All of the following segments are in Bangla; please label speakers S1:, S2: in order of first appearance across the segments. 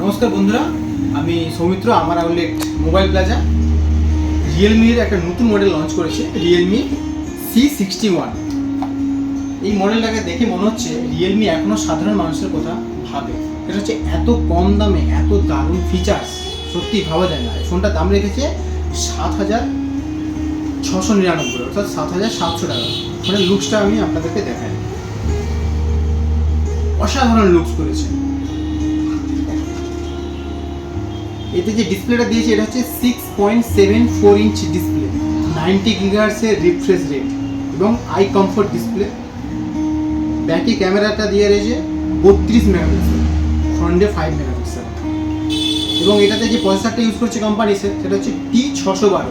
S1: নমস্কার বন্ধুরা, আমি সৌমিত্র। আমার আউটলেট মোবাইল প্লাজা রিয়েলমির একটা নতুন মডেল লঞ্চ করেছে, রিয়েলমি C61। এই মডেলটাকে দেখে মনে হচ্ছে রিয়েলমি এখনও সাধারণ মানুষের কথা ভাবে। এটা হচ্ছে এত কম দামে এত দারুণ ফিচার্স, সত্যি ভাবা যায় না। এই ফোনটার দাম রেখেছে 7,699, অর্থাৎ 7,700 টাকা। মানে লুকসটা আমি আপনাদেরকে দেখাই, অসাধারণ লুকস করেছে। এতে যে ডিসপ্লেটা দিয়েছে এটা হচ্ছে 6.74 ইঞ্চ ডিসপ্লে, 90 গিগাহার্টজের রিফ্রেশ রেট এবং আই কমফোর্ট ডিসপ্লে। ব্যাকে ক্যামেরাটা দিয়ে রয়েছে 32 মেগাপিক্সেল, ফ্রন্টে 5 মেগাপিক্সেল। এবং এটাতে যে প্রসেসরটা ইউজ করছে কোম্পানি সেটা হচ্ছে T612,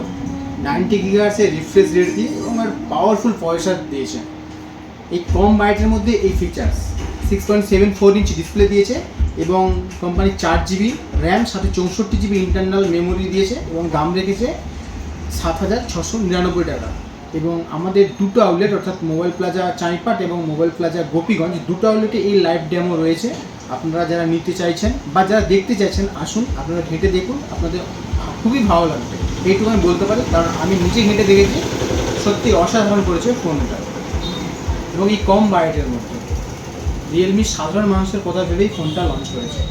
S1: 90 গিগাহার্টজের রিফ্রেশ রেট দিয়ে এবং আর পাওয়ারফুল প্রসেসর দিয়েছে। এই কম বাজেটের মধ্যে এই ফিচার্স, 6.74 ইঞ্চ ডিসপ্লে দিয়েছে এবং কোম্পানি 4GB র্যাম, সাথে 64GB ইন্টারনাল মেমোরি দিয়েছে এবং দাম রেখেছে 7,699 টাকা। এবং আমাদের দুটো আউটলেট, অর্থাৎ মোবাইল প্লাজা চাঁইপাট এবং মোবাইল প্লাজা গোপীগঞ্জ, দুটো আউটলেটে এই লাইভ ডেমো রয়েছে। আপনারা যারা নিতে চাইছেন বা যারা দেখতে চাইছেন আসুন, আপনারা ঘেঁটে দেখুন, আপনাদের খুবই ভালো লাগবে, এইটুকু আমি বলতে পারি। কারণ আমি নিজে ঘেঁটে দেখেছি, সত্যি অসাধারণ করেছে ফোনটা। এবং এই কম বাজেটের মধ্যে রিয়েলমি সাধারণ মানুষের কথা ভেবেই ফোনটা লঞ্চ করেছে।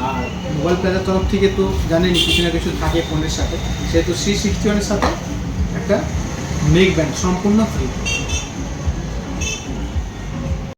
S1: আর মোবাইল প্লাজার তরফ থেকে তো জানেনই কিছু না কিছু থাকে ফোনের সাথে, সেহেতু C61-এর সাথে একটা নেক ব্যান্ড সম্পূর্ণ ফ্রি।